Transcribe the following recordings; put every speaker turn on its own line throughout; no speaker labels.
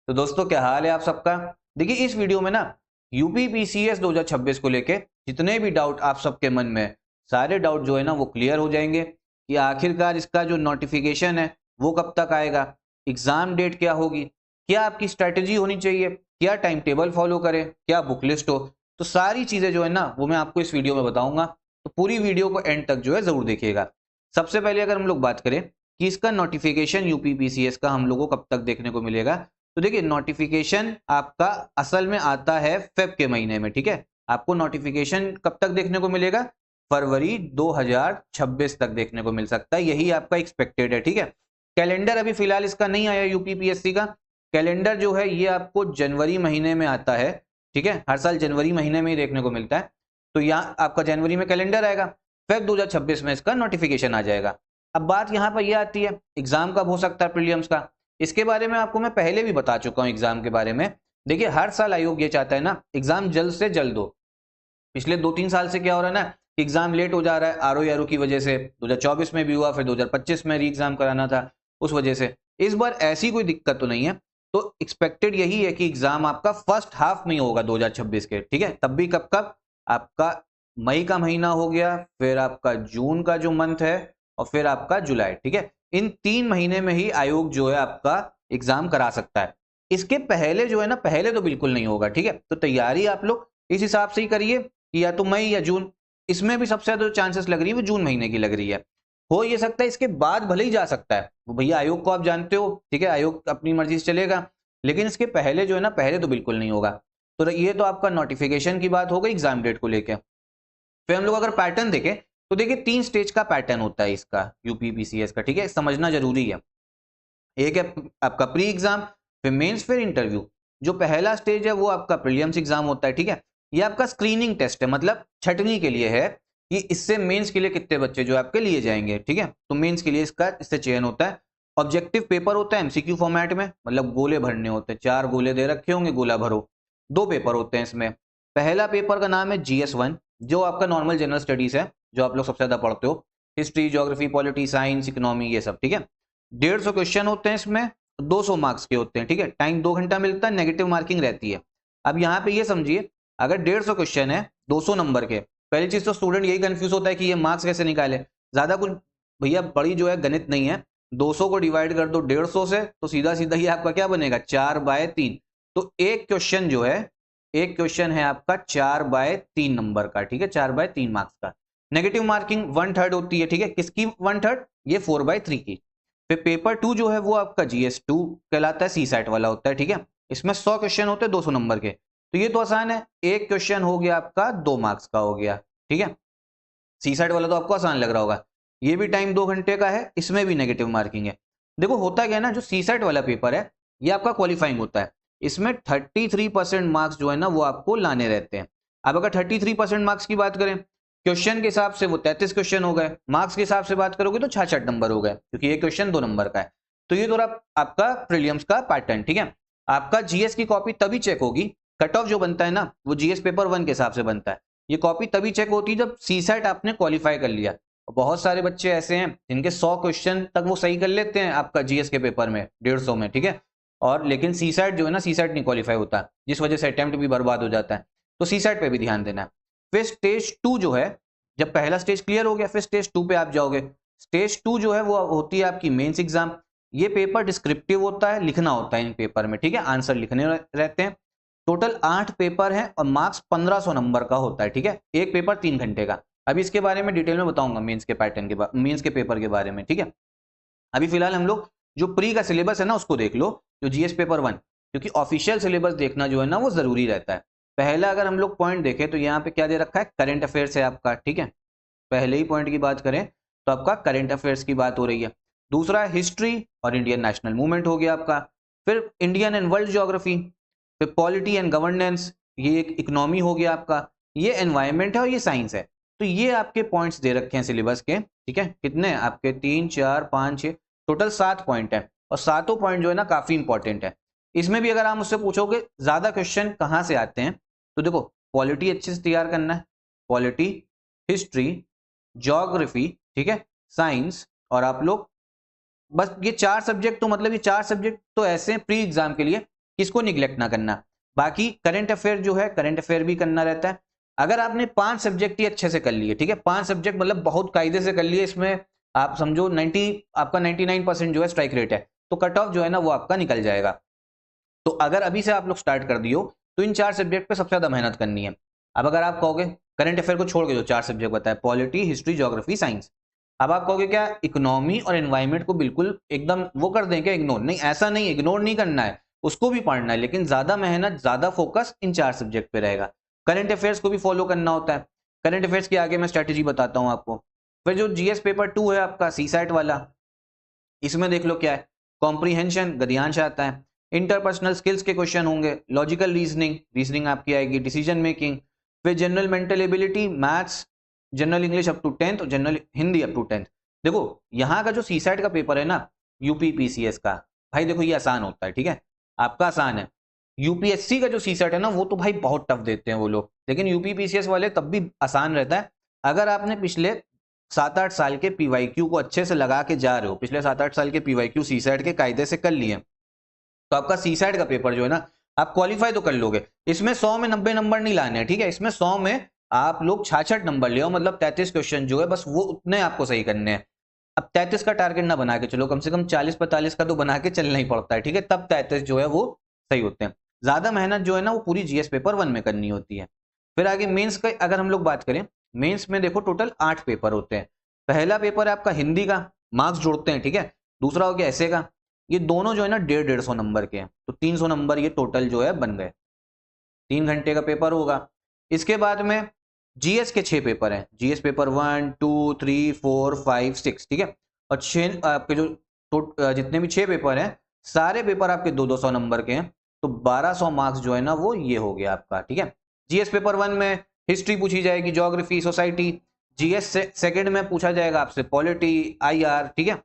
तो दोस्तों क्या हाल है आप सबका। देखिए इस वीडियो में ना यूपी पीसीएस 2026 को लेके जितने भी डाउट आप सबके मन में है, सारे डाउट जो है ना वो क्लियर हो जाएंगे कि आखिरकार इसका जो नोटिफिकेशन है वो कब तक आएगा, एग्जाम डेट क्या होगी, क्या आपकी स्ट्रैटेजी होनी चाहिए, क्या टाइम टेबल फॉलो करें, क्या बुक लिस्ट हो। तो सारी चीजें जो है ना वो मैं आपको इस वीडियो में बताऊंगा, तो पूरी वीडियो को एंड तक जो है जरूर देखिएगा। सबसे पहले अगर हम लोग बात करें कि इसका नोटिफिकेशन यूपी पीसीएस का हम लोगों को कब तक देखने को मिलेगा, तो देखिए नोटिफिकेशन आपका असल में आता है फेब के महीने में। ठीक है, आपको नोटिफिकेशन कब तक देखने को मिलेगा, फरवरी 2026 तक देखने को मिल सकता है, यही आपका एक्सपेक्टेड है। ठीक है, कैलेंडर अभी फिलहाल इसका नहीं आया यूपीपीएससी का। कैलेंडर जो है ये आपको जनवरी महीने में आता है। ठीक है, हर साल जनवरी महीने में ही देखने को मिलता है, तो यहाँ आपका जनवरी में कैलेंडर आएगा, फेब 2026 में इसका नोटिफिकेशन आ जाएगा। अब बात यहाँ पर यह आती है एग्जाम कब हो सकता है प्रीलिम्स का। इसके बारे में आपको मैं पहले भी बता चुका हूं एग्जाम के बारे में। देखिए हर साल आयोग ये चाहता है ना एग्जाम जल्द से जल्द हो। पिछले 2-3 साल से क्या हो रहा है ना कि एग्जाम लेट हो जा रहा है आरओ की वजह से। 2024 में भी हुआ, फिर 2025 में री एग्जाम कराना था उस वजह से। इस बार ऐसी कोई दिक्कत तो नहीं है, तो एक्सपेक्टेड यही है कि एग्जाम आपका फर्स्ट हाफ में ही होगा 2026 के। ठीक है, तब भी कब कब आपका मई का महीना हो गया, फिर आपका जून का जो मंथ है, और फिर आपका जुलाई। ठीक है, इन 3 महीने में ही आयोग जो है आपका एग्जाम करा सकता है। इसके पहले जो है ना, पहले तो बिल्कुल नहीं होगा। ठीक है, तो तैयारी आप लोग इस हिसाब से ही करिए कि या तो मई या जून। इसमें भी सबसे ज्यादा चांसेस लग रही है वो जून महीने की लग रही है। हो ये सकता है इसके बाद भले ही जा सकता है, वो भैया आयोग को आप जानते हो। ठीक है, आयोग अपनी मर्जी से चलेगा, लेकिन इसके पहले जो है ना, पहले तो बिल्कुल नहीं होगा। तो ये तो आपका नोटिफिकेशन की बात हो गई एग्जाम डेट को लेकर। फिर हम लोग अगर पैटर्न देखें तो देखिए 3 स्टेज का पैटर्न होता है इसका यूपीपीसीएस का। ठीक है, समझना जरूरी है। एक है आपका प्री एग्जाम, फिर मेंस, फिर इंटरव्यू। जो पहला स्टेज है वो आपका प्रीलिम्स एग्जाम होता है। ठीक है, ये आपका स्क्रीनिंग टेस्ट है, मतलब छटनी के लिए है कि इससे मेंस के लिए कितने बच्चे जो आपके लिए जाएंगे। ठीक है, तो मेंस के लिए इसका इससे चयन होता है। ऑब्जेक्टिव पेपर होता है एमसीक्यू फॉर्मेट में, मतलब गोले भरने होते हैं, 4 गोले दे रखे होंगे, गोला भरो। 2 पेपर होते हैं इसमें। पहला पेपर का नाम है GS1, जो आपका नॉर्मल जनरल स्टडीज है, जो आप लोग सबसे ज्यादा पढ़ते हो, history, geography, polity, science, economy, ये सब। ठीक है, 150 क्वेश्चन होते हैं इसमें, 200 मार्क्स के होते हैं। ठीक है, टाइम 2 घंटा मिलता है, नेगेटिव मार्किंग रहती है। अब यहाँ पे ये समझिए, अगर 150 क्वेश्चन है 200 नंबर के, पहली चीज तो स्टूडेंट यही कंफ्यूज होता है कि ये मार्क्स कैसे निकाले। ज्यादा कुछ भैया बड़ी जो है गणित नहीं है। 200 को डिवाइड कर दो 150 से, तो सीधा सीधा ये आपका क्या बनेगा, 4/3। तो एक क्वेश्चन जो है, एक क्वेश्चन है आपका 4/3 नंबर का। ठीक है, 4/3 मार्क्स का। नेगेटिव मार्किंग 1/3 होती है। ठीक है, किसकी 1/3, ये 4/3 की। फिर पेपर 2 जो है वो आपका GS2 कहलाता है, सी सेट वाला होता है। ठीक है, इसमें 100 क्वेश्चन होते हैं 200 नंबर के। तो ये तो आसान है, एक क्वेश्चन हो गया आपका 2 मार्क्स का हो गया। ठीक है, सी सेट वाला तो आपको आसान लग रहा होगा, ये भी टाइम 2 घंटे का है, इसमें भी नेगेटिव मार्किंग है। देखो होता क्या है ना, जो सी सेट वाला पेपर है ये आपका क्वालिफाइंग होता है। इसमें 33% मार्क्स जो है ना वो आपको लाने रहते हैं। अब अगर 33% मार्क्स की बात करें, क्वेश्चन के हिसाब से वो 33 क्वेश्चन हो गए, मार्क्स के हिसाब से बात करोगे तो 66 नंबर हो गए, क्योंकि ये क्वेश्चन 2 नंबर का है। तो ये थोड़ा आपका प्रीलिम्स का पैटर्न। ठीक है, आपका जीएस की कॉपी तभी चेक होगी, कट ऑफ जो बनता है ना वो जीएस पेपर 1 के हिसाब से बनता है। ये कॉपी तभी चेक होती है जब सी सेट आपने क्वालिफाई कर लिया। और बहुत सारे बच्चे ऐसे हैं जिनके 100 क्वेश्चन तक वो सही कर लेते हैं आपका जीएस के पेपर में, 150 में। ठीक है, और लेकिन सी सेट जो है ना, सी सेट नहीं क्वालिफाई होता, जिस वजह से अटेम्प्ट भी बर्बाद हो जाता है। तो सी सेट पे भी ध्यान देना है। फिर स्टेज 2 जो है, जब पहला स्टेज क्लियर हो गया फिर स्टेज 2 पे आप जाओगे। स्टेज 2 जो है वो होती है आपकी मेंस एग्जाम। ये पेपर डिस्क्रिप्टिव होता है, लिखना होता है इन पेपर में। ठीक है, आंसर लिखने रहते हैं। टोटल 8 पेपर हैं और मार्क्स 1500 नंबर का होता है। ठीक है, एक पेपर 3 घंटे का। अभी इसके बारे में डिटेल में बताऊंगा मेंस के पैटर्न के मेंस के पेपर के बारे में। ठीक है, अभी फिलहाल हम लोग जो प्री का सिलेबस है ना उसको देख लो, जो जीएस पेपर 1, क्योंकि ऑफिशियल सिलेबस देखना जो है ना वो जरूरी रहता है। पहला अगर हम लोग पॉइंट देखें तो यहाँ पे क्या दे रखा है, करंट अफेयर्स है आपका। ठीक है, पहले ही पॉइंट की बात करें तो आपका करंट अफेयर्स की बात हो रही है। दूसरा हिस्ट्री और इंडियन नेशनल मूवमेंट हो गया आपका। फिर इंडियन एंड वर्ल्ड ज्योग्राफी, फिर पॉलिटी एंड गवर्नेंस, ये एक इकोनॉमी हो गया आपका। ये एनवायरमेंट है और ये साइंस है। तो ये आपके पॉइंट्स दे रखे हैं सिलेबस के। ठीक है, कितने आपके, 3 4 5 6, टोटल 7 पॉइंट है। और सातों पॉइंट जो है ना काफी इंपॉर्टेंट है। इसमें भी अगर आप मुझसे पूछोगे ज्यादा क्वेश्चन कहाँ से आते हैं, तो देखो पॉलिटी अच्छे से तैयार करना है, पॉलिटी, हिस्ट्री, ज्योग्राफी, ठीक है, साइंस, और आप लोग बस ये 4 सब्जेक्ट, तो मतलब ये 4 सब्जेक्ट तो ऐसे हैं प्री एग्जाम के लिए इसको निग्लेक्ट ना करना। बाकी करंट अफेयर जो है, करंट अफेयर भी करना रहता है। अगर आपने 5 सब्जेक्ट ही अच्छे से कर लिए, ठीक है, 5 सब्जेक्ट मतलब बहुत कायदे से कर लिए, इसमें आप समझो 90 आपका 99% जो है स्ट्राइक रेट है, तो कट ऑफ जो है ना वो आपका निकल जाएगा। तो अगर अभी से आप लोग स्टार्ट कर दियो तो इन 4 सब्जेक्ट पे सबसे ज्यादा मेहनत करनी है। अब अगर आप कहोगे करंट अफेयर को छोड़ के जो 4 सब्जेक्ट बताए, पॉलिटी, हिस्ट्री, ज्योग्राफी, साइंस, अब आप कहोगे क्या इकोनॉमी और एनवायरमेंट को बिल्कुल एकदम वो कर दें क्या, इग्नोर? नहीं, ऐसा नहीं, इग्नोर नहीं करना है, उसको भी पढ़ना है, लेकिन ज्यादा मेहनत, ज्यादा फोकस इन 4 सब्जेक्ट पे रहेगा। करंट अफेयर्स को भी फॉलो करना होता है। करंट अफेयर्स की आगे मैं स्ट्रेटेजी बताता हूं आपको। फिर जो जीएस पेपर 2 है आपका सीसैट वाला, इसमें देख लो क्या है, कॉम्प्रीहेंशन गद्यांश आता है, इंटरपर्सनल स्किल्स के क्वेश्चन होंगे, लॉजिकल रीजनिंग, रीजनिंग आपकी आएगी, डिसीजन मेकिंग, फिर general mental ability, maths, general English up to 10th और general Hindi up to 10th। देखो यहाँ का जो सीसैट का पेपर है ना, यूपी पीसीएस का, भाई देखो ये आसान होता है, ठीक है, आपका आसान है। यूपीएससी का जो सीसैट है ना वो तो भाई बहुत टफ देते हैं वो लोग, लेकिन यूपी पीसीएस वाले तब भी आसान रहता है। अगर आपने पिछले 7-8 साल के पीवाईक्यू को अच्छे से लगा के जा रहे हो, पिछले 7-8 साल के पीवाईक्यू सीसैट के कायदे से कर लिए, तो आपका सीसैट का पेपर जो है ना आप क्वालिफाई तो कर लोगे। इसमें 100 में 90 नंबर नहीं लाने हैं, ठीक है, इसमें 100 में आप लोग 66 नंबर ले, मतलब 33 क्वेश्चन जो है बस वो उतने आपको सही करने हैं। अब 33 का टारगेट ना बना के चलो, कम से कम 40-45 का तो बना के चलना ही पड़ता है, ठीक है, तब 33 जो है वो सही होते हैं। ज्यादा मेहनत जो है ना वो पूरी जीएस पेपर 1 में करनी होती है। फिर आगे मेंस का अगर हम लोग बात करें, मेंस में देखो टोटल 8 पेपर होते हैं। पहला पेपर है आपका हिंदी का, मार्क्स जोड़ते हैं, ठीक है, दूसरा हो गया ऐसे का, ये दोनों जो है ना 150-150 नंबर के हैं, तो 300 नंबर ये टोटल जो है बन गए। 3 घंटे का पेपर होगा। इसके बाद में जीएस के 6 पेपर हैं, जीएस पेपर 1, 2, 3, 4, 5, 6, ठीक है, और 6 आपके जो जितने भी 6 पेपर हैं सारे पेपर आपके 200-200 नंबर के हैं, तो 1200 मार्क्स जो है ना वो ये हो गया आपका, ठीक है। जीएस पेपर 1 में हिस्ट्री पूछी जाएगी, ज्योग्राफी, सोसाइटी। जीएस सेकंड में पूछा जाएगा आपसे पॉलिटी, आईआर, ठीक है।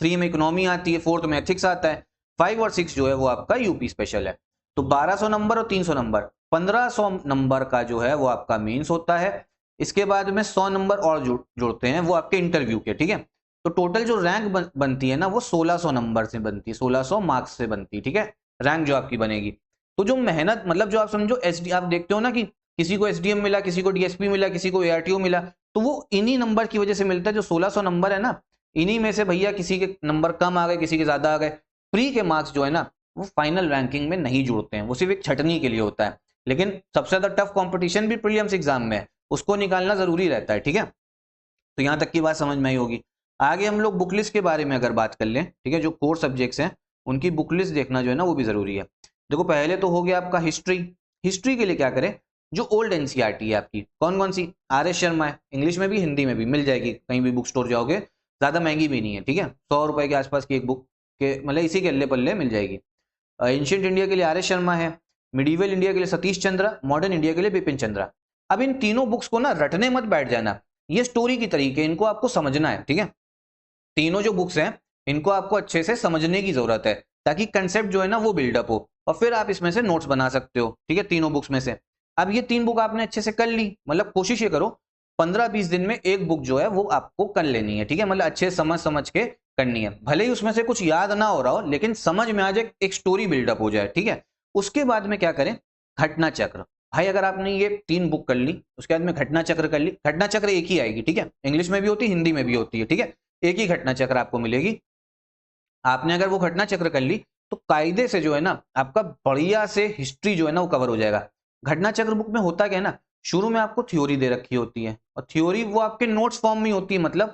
3 में इकोनॉमी आती है, 4th में एथिक्स आता है, 5 और 6 जो है वो आपका यूपी स्पेशल है। तो 1200 नंबर और 300 नंबर, 1500 नंबर का जो है वो आपका मेंस होता है। इसके बाद में 100 नंबर और जोड़ते हैं वो आपके इंटरव्यू के, ठीक है। तो टोटल जो रैंक बनती है ना वो 1600 नंबर से बनती है, 1600 मार्क्स से बनती है, ठीक है, रैंक जो आपकी बनेगी। तो जो मेहनत, मतलब जो आप समझो एसडी, आप देखते हो ना कि किसी को एसडीएम मिला, किसी को डीएसपी मिला, किसी को एआरटीओ मिला, तो वो इन्हीं नंबर की वजह से मिलता है। जो 1600 नंबर है ना, इन्हीं में से भैया किसी के नंबर कम आ गए, किसी के ज्यादा आ गए, प्री के मार्क्स जो है ना वो फाइनल रैंकिंग में नहीं जुड़ते हैं, वो सिर्फ एक छटनी के लिए होता है। लेकिन सबसे ज्यादा टफ कंपटीशन भी प्रीलिम्स एग्जाम में है, उसको निकालना जरूरी रहता है, ठीक है। तो यहां तक की बात समझ में आई होगी। आगे हम लोग बुक लिस्ट के बारे में अगर बात कर लें, ठीक है, जो कोर सब्जेक्ट्स हैं उनकी बुक लिस्ट देखना जो है ना वो भी जरूरी है। देखो पहले तो हो गया आपका हिस्ट्री। हिस्ट्री के लिए क्या करें, जो ओल्ड एनसीईआरटी है आपकी, कौन कौन सी, आर एस शर्मा है, इंग्लिश में भी हिंदी में भी मिल जाएगी, कहीं भी बुक स्टोर जाओगे, ज्यादा महंगी भी नहीं है, ठीक है, 100 रुपए के आसपास की एक बुक के, मतलब इसी के अल्ले पल्ले मिल जाएगी। एंशियंट इंडिया के लिए आर एस शर्मा है, मिडीवल इंडिया के लिए सतीश चंद्र, मॉडर्न इंडिया के लिए बिपिन चंद्रा। अब इन तीनों बुक्स को ना रटने मत बैठ जाना, ये स्टोरी की तरीके, इनको आपको समझना है, ठीक है। तीनों जो बुक्स हैं इनको आपको अच्छे से समझने की जरूरत है, ताकि कंसेप्ट जो है ना वो बिल्डअप हो, और फिर आप इसमें से नोट्स बना सकते हो, ठीक है, तीनों बुक्स में से। अब ये 3 बुक आपने अच्छे से कर ली, मतलब कोशिश ये करो 15-20 दिन में एक बुक जो है वो आपको कर लेनी है, ठीक है, मतलब अच्छे समझ समझ के करनी है, भले ही उसमें से कुछ याद ना हो रहा हो, लेकिन समझ में आ जाए, एक स्टोरी बिल्डअप हो जाए, ठीक है। उसके बाद में क्या करें, घटना चक्र। भाई अगर आपने ये 3 बुक कर ली, उसके बाद में घटना चक्र कर ली, घटना चक्र एक ही आएगी, ठीक है, इंग्लिश में भी होती है, हिंदी में भी होती है, ठीक है, एक ही घटना चक्र आपको मिलेगी। आपने अगर वो घटना चक्र कर ली तो कायदे से जो है ना आपका बढ़िया से हिस्ट्री जो है ना वो कवर हो जाएगा। घटना चक्र बुक में होता क्या है ना, शुरू में आपको थ्योरी दे रखी होती है, और थ्योरी वो आपके नोट्स फॉर्म में होती है, मतलब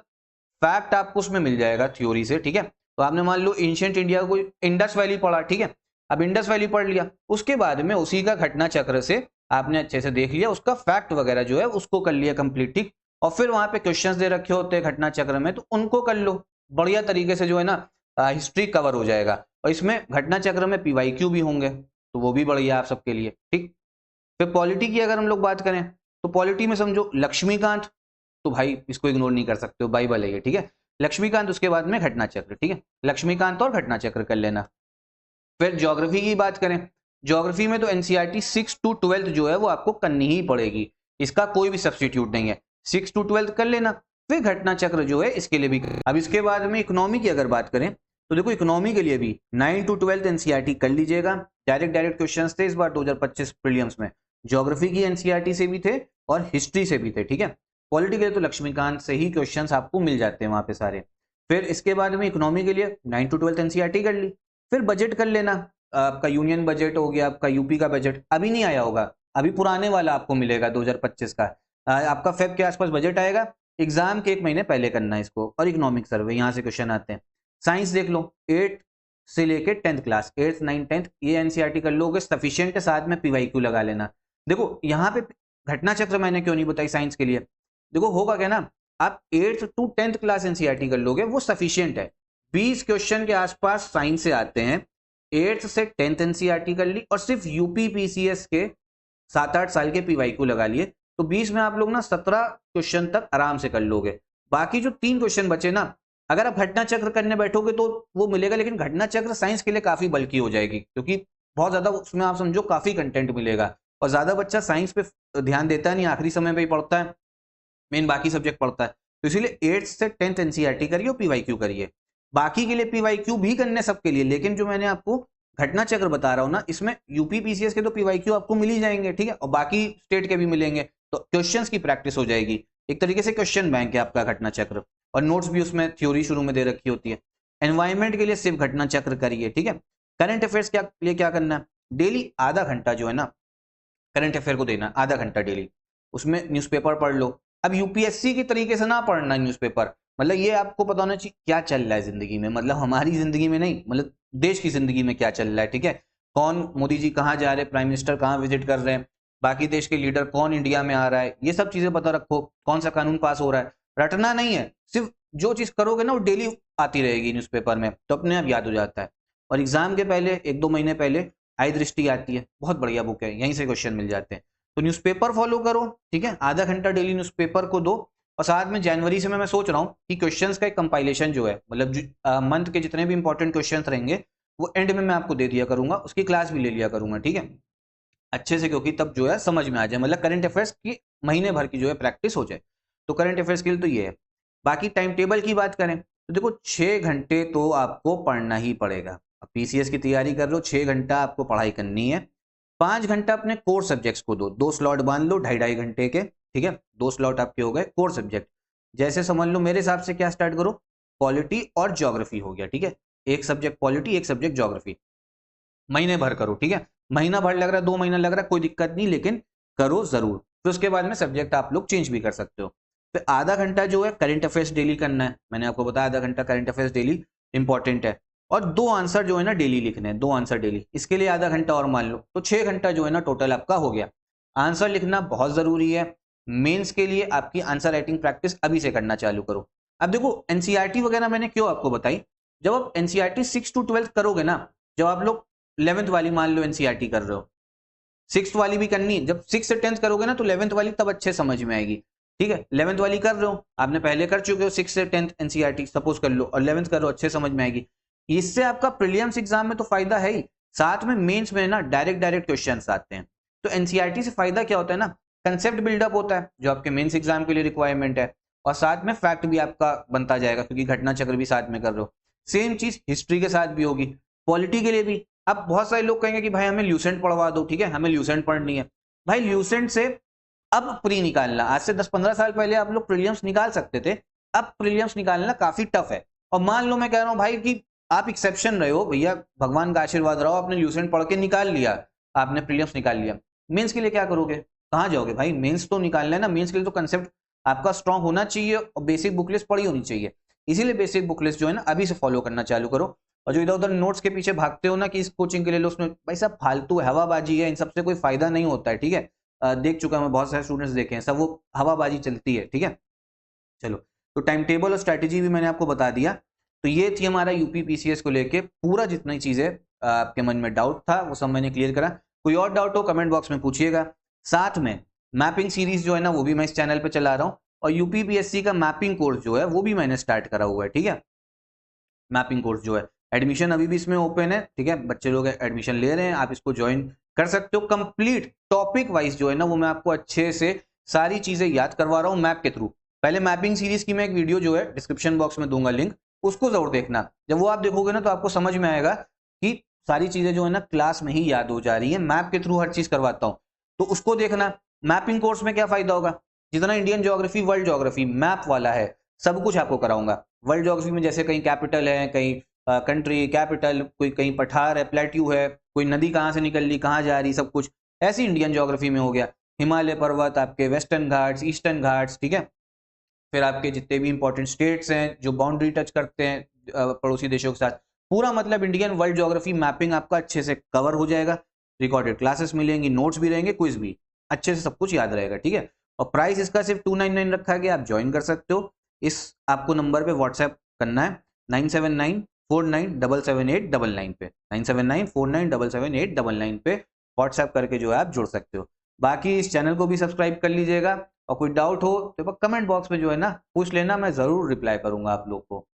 फैक्ट आपको उसमें मिल जाएगा थ्योरी से, ठीक है। तो आपने मान लो एंशिएंट इंडिया को इंडस वैली पढ़ा, ठीक है, अब इंडस वैली पढ़ लिया, उसके बाद में उसी का घटना चक्र से आपने अच्छे से देख लिया, उसका फैक्ट वगैरह जो है उसको कर लिया कंप्लीट, ठीक। और फिर वहां पे क्वेश्चंस दे रखे होते हैं घटना चक्र में, तो उनको कर लो, बढ़िया तरीके से जो है ना हिस्ट्री कवर हो जाएगा। और इसमें घटना चक्र में पीवाईक्यू भी होंगे, तो वो भी बढ़िया आप सबके लिए, ठीक। फिर पॉलिटी की अगर हम लोग बात करें, तो पॉलिटी में समझो लक्ष्मीकांत, तो भाई इसको इग्नोर नहीं कर सकते हो, बाइबल है ये, ठीक है, लक्ष्मीकांत, उसके बाद में घटना चक्र, ठीक है, लक्ष्मीकांत और घटना चक्र कर लेना। फिर ज्योग्राफी की बात करें, ज्योग्राफी में तो एनसीईआरटी 6 to 12 जो है वो आपको करनी ही पड़ेगी, इसका कोई भी सब्स्टिट्यूट नहीं है, 6 to 12 कर लेना। फिर घटना चक्र जो है इसके लिए भी अब इसके बाद में इकोनॉमी की अगर बात करें, तो देखो इकोनॉमी के लिए भी 9 to 12 एनसीईआरटी कर लीजिएगा। डायरेक्ट क्वेश्चंस थे इस बार 2025 प्रीलिम्स में, ज्योग्राफी की एनसीईआरटी से भी थे और हिस्ट्री से भी थे, ठीक है। पॉलिटी के लिए तो लक्ष्मीकांत से ही क्वेश्चंस आपको मिल जाते हैं वहां पे सारे। फिर इसके बाद में इकोनॉमी के लिए 9 to 12 एनसीईआरटी कर ली। फिर बजट कर लेना, आपका यूनियन बजट हो गया, आपका यूपी का बजट अभी नहीं आया होगा, अभी पुराने वाला आपको मिलेगा 2025 का। आपका फेब के आसपास बजट आएगा, एग्जाम के 1 महीने पहले करना है इसको। और इकोनॉमिक सर्वे, यहाँ से क्वेश्चन आते हैं। साइंस देख लो, 8 से लेके 10th class, 8th 9th 10th ये एनसीईआरटी कर लोगे, सफिशिएंट है। साथ में पीवाईक्यू लगा लेना। देखो यहाँ पे घटना चक्र मैंने क्यों नहीं बताई साइंस के लिए, देखो होगा क्या ना, आप 8th to 10th class NCERT कर लोगे वो सफिशिएंट है। 20 क्वेश्चन के आसपास साइंस से आते हैं, 8th से 10th एनसीईआरटी कर ली और सिर्फ यूपी पीसीएस के 7-8 साल के पीवाईक्यू लगा लिए, तो 20 में आप लोग ना 17 क्वेश्चन तक आराम से कर लोगे। बाकी जो 3 क्वेश्चन बचे ना, अगर आप घटना चक्र करने बैठोगे तो वो मिलेगा, लेकिन घटना चक्र साइंस के लिए काफी बल्कि हो जाएगी, क्योंकि बहुत ज्यादा उसमें आप समझो काफी कंटेंट मिलेगा और ज्यादा बच्चा साइंस पे ध्यान देता नहीं, आखिरी समय पे ही पढ़ता है, मेन बाकी सब्जेक्ट पढ़ता है। तो इसीलिए 8th से 10th एनसीईआरटी करिए और पीवाईक्यू करिए। बाकी के लिए पीवाईक्यू भी करने सबके लिए, लेकिन जो मैंने आपको घटना चक्र बता रहा हूं ना, इसमें यूपी पीसीएस के तो पीवाईक्यू आपको मिल ही जाएंगे, ठीक है, और बाकी स्टेट के भी मिलेंगे, तो क्वेश्चंस की प्रैक्टिस हो जाएगी। एक तरीके से क्वेश्चन बैंक है आपका घटना चक्र, और नोट्स भी उसमें थ्योरी शुरू में दे रखी होती है। एनवायरमेंट के लिए सिर्फ घटना चक्र करिए, ठीक है। करंट अफेयर्स के लिए क्या करना है, डेली आधा घंटा जो है ना करंट अफेयर को देना, आधा घंटा डेली, उसमें न्यूज़पेपर पढ़ लो। अब यूपीएससी की तरीके से ना पढ़ना न्यूज़पेपर, मतलब ये आपको पता होना चाहिए क्या चल रहा है जिंदगी में, मतलब हमारी जिंदगी में नहीं, मतलब देश की जिंदगी में क्या चल रहा है, ठीक है। कौन मोदी जी कहाँ जा रहे हैं, प्राइम मिनिस्टर कहाँ विजिट कर रहे हैं, बाकी देश के लीडर कौन इंडिया में आ रहा है, ये सब चीजें पता रखो। कौन सा कानून पास हो रहा है, रटना नहीं है, सिर्फ जो चीज करोगे ना वो डेली आती रहेगी न्यूज़पेपर में, तो अपने आप याद हो जाता है। और एग्जाम के पहले 1-2 महीने पहले आई दृष्टि आती है, बहुत बढ़िया बुक है, यहीं से क्वेश्चन मिल जाते हैं। तो न्यूज़पेपर फॉलो करो, ठीक है, आधा घंटा डेली न्यूज़पेपर को दो। और साथ में जनवरी से मैं सोच रहा हूँ कि क्वेश्चंस का एक कंपाइलेशन जो है, मतलब मंथ के जितने भी इंपॉर्टेंट क्वेश्चंस रहेंगे वो एंड में मैं आपको दे दिया करूंगा, उसकी क्लास भी ले लिया करूंगा, ठीक है, अच्छे से, क्योंकि तब जो है समझ में आ जाए, मतलब करंट अफेयर्स की महीने भर की जो है प्रैक्टिस हो जाए। तो करंट अफेयर्स के लिए तो ये है। बाकी टाइम टेबल की बात करें तो देखो 6 घंटे तो आपको पढ़ना ही पड़ेगा। अब पीसीएस की तैयारी कर लो, 6 घंटा आपको पढ़ाई करनी है। 5 घंटा अपने कोर सब्जेक्ट्स को दो, 2 स्लॉट बांध लो 2.5-2.5 घंटे के, ठीक है, 2 स्लॉट आपके हो गए कोर सब्जेक्ट। जैसे समझ लो मेरे हिसाब से क्या स्टार्ट करो, पॉलिटी और ज्योग्राफी हो गया, ठीक है, एक सब्जेक्ट पॉलिटी, एक सब्जेक्ट ज्योग्राफी, महीने भर करो, ठीक है। महीना भर लग रहा है, 2 महीना लग रहा है, कोई दिक्कत नहीं, लेकिन करो जरूर। फिर उसके बाद में सब्जेक्ट आप लोग चेंज भी कर सकते हो। फिर आधा घंटा जो है करंट अफेयर्स डेली करना है, मैंने आपको बताया आधा घंटा करंट अफेयर्स डेली इंपॉर्टेंट है। और 2 आंसर जो है ना डेली लिखने हैं, 2 आंसर डेली, इसके लिए आधा घंटा और मान लो, तो 6 घंटा जो है ना टोटल आपका हो गया। आंसर लिखना बहुत जरूरी है, मेंस के लिए आपकी आंसर राइटिंग प्रैक्टिस अभी से करना चालू करो। अब देखो एनसीईआरटी वगैरह मैंने क्यों आपको बताई, जब आप एनसीईआरटी 6 to 12 करोगे ना, जब आप लोग 11th वाली मान लो एनसीईआरटी कर रहे हो, 6th वाली भी करनी है, जब 6 से 10th करोगे ना तो 11th वाली तब अच्छे समझ में आएगी, ठीक है। 11th वाली कर रहे हो, आपने पहले कर चुके हो 6 से 10th एनसीईआरटी सपोज कर लो, और 11th करो, अच्छे समझ में आएगी। इससे आपका प्रीलिम्स एग्जाम में तो फायदा है ही, साथ में मेंस में ना डायरेक्ट क्वेश्चंस आते हैं। तो एनसीईआरटी से फायदा क्या होता है ना, कंसेप्ट बिल्डअप होता है जो आपके मेंस एग्जाम के लिए रिक्वायरमेंट है, और साथ में फैक्ट भी आपका बनता जाएगा, क्योंकि घटना चक्र भी साथ में कर रहे हो। सेम चीज हिस्ट्री के साथ भी होगी, पॉलिटी के लिए भी। अब बहुत सारे लोग कहेंगे कि भाई हमें ल्यूसेंट पढ़वा दो, ठीक है, हमें ल्यूसेंट पढ़नी है। भाई ल्यूसेंट से अब प्री निकालना, आज से 10-15 साल पहले आप लोग प्रीलिम्स निकाल सकते थे, अब प्रीलिम्स निकालना काफी टफ है। और मान लो मैं कह रहा हूं भाई कि आप एक्सेप्शन रहे हो, भैया भगवान का आशीर्वाद रहो, आपने ल्यूसेंट पढ़ के निकाल लिया, आपने प्रीलिम्स निकाल लिया, मेंस के लिए क्या करोगे, कहां जाओगे भाई, मेंस तो निकालना है ना, मेंस के लिए तो कंसेप्ट आपका स्ट्रांग होना चाहिए और बेसिक बुक लिस्ट पढ़ी होनी चाहिए। इसीलिए बेसिक बुक लिस्ट जो है ना अभी से फॉलो करना चालू करो। और जो इधर उधर नोट्स के पीछे भागते हो ना कि इस कोचिंग के लिए लो, उसमें भाई सब फालतू हवाबाजी है, इन सबसे कोई फायदा नहीं होता है, ठीक है। देख चुका मैं, बहुत सारे स्टूडेंट्स देखे हैं, सब वो हवाबाजी चलती है, ठीक है। चलो, तो टाइम टेबल और स्ट्रैटेजी भी मैंने आपको बता दिया। तो ये थी हमारा यूपी पीसीएस को लेके पूरा, जितनी चीजें आपके मन में डाउट था वो सब मैंने क्लियर करा। कोई और डाउट हो कमेंट बॉक्स में पूछिएगा। साथ में मैपिंग सीरीज जो है ना वो भी मैं इस चैनल पे चला रहा हूँ, और यूपीपीएससी का मैपिंग कोर्स जो है वो भी मैंने स्टार्ट करा हुआ है, ठीक है। मैपिंग कोर्स जो है, एडमिशन अभी भी इसमें ओपन है, ठीक है, बच्चे लोग एडमिशन ले रहे हैं, आप इसको ज्वाइन कर सकते हो। कंप्लीट टॉपिक वाइज जो है ना वो मैं आपको अच्छे से सारी चीजें याद करवा रहा हूँ मैप के थ्रू। पहले मैपिंग सीरीज की मैं एक वीडियो जो है डिस्क्रिप्शन बॉक्स में दूंगा लिंक, उसको जरूर देखना। जब वो आप देखोगे ना तो आपको समझ में आएगा कि सारी चीजें जो है ना क्लास में ही याद हो जा रही है, मैप के थ्रू हर चीज करवाता हूँ, तो उसको देखना। मैपिंग कोर्स में क्या फायदा होगा, जितना Indian geography world geography map वाला है सब कुछ आपको कराऊंगा। वर्ल्ड ज्योग्राफी में जैसे कहीं कैपिटल है, कहीं कंट्री कैपिटल, कोई कहीं पठार है, प्लेट्यू है, कोई नदी कहाँ से निकल रही कहाँ जा रही, सब कुछ ऐसी इंडियन ज्योग्राफी में हो गया। हिमालय पर्वत, आपके वेस्टर्न घाट्स, ईस्टर्न घाट्स, ठीक है। फिर आपके जितने भी इंपॉर्टेंट स्टेट्स हैं जो बाउंड्री टच करते हैं पड़ोसी देशों के साथ, पूरा मतलब इंडियन वर्ल्ड ज्योग्राफी मैपिंग आपका अच्छे से कवर हो जाएगा। रिकॉर्डेड क्लासेस मिलेंगी, नोट्स भी रहेंगे, क्विज भी, अच्छे से सब कुछ याद रहेगा, ठीक है। और प्राइस इसका सिर्फ 299 रखा गया, आप ज्वाइन कर सकते हो। इस आपको नंबर पे व्हाट्सएप करना है 9794977899 पे, 9794977899 पे व्हाट्सएप करके जो है आप जुड़ सकते हो। बाकी इस चैनल को भी सब्सक्राइब कर लीजिएगा, और कोई डाउट हो तो कमेंट बॉक्स में जो है ना पूछ लेना, मैं जरूर रिप्लाई करूंगा आप लोग को।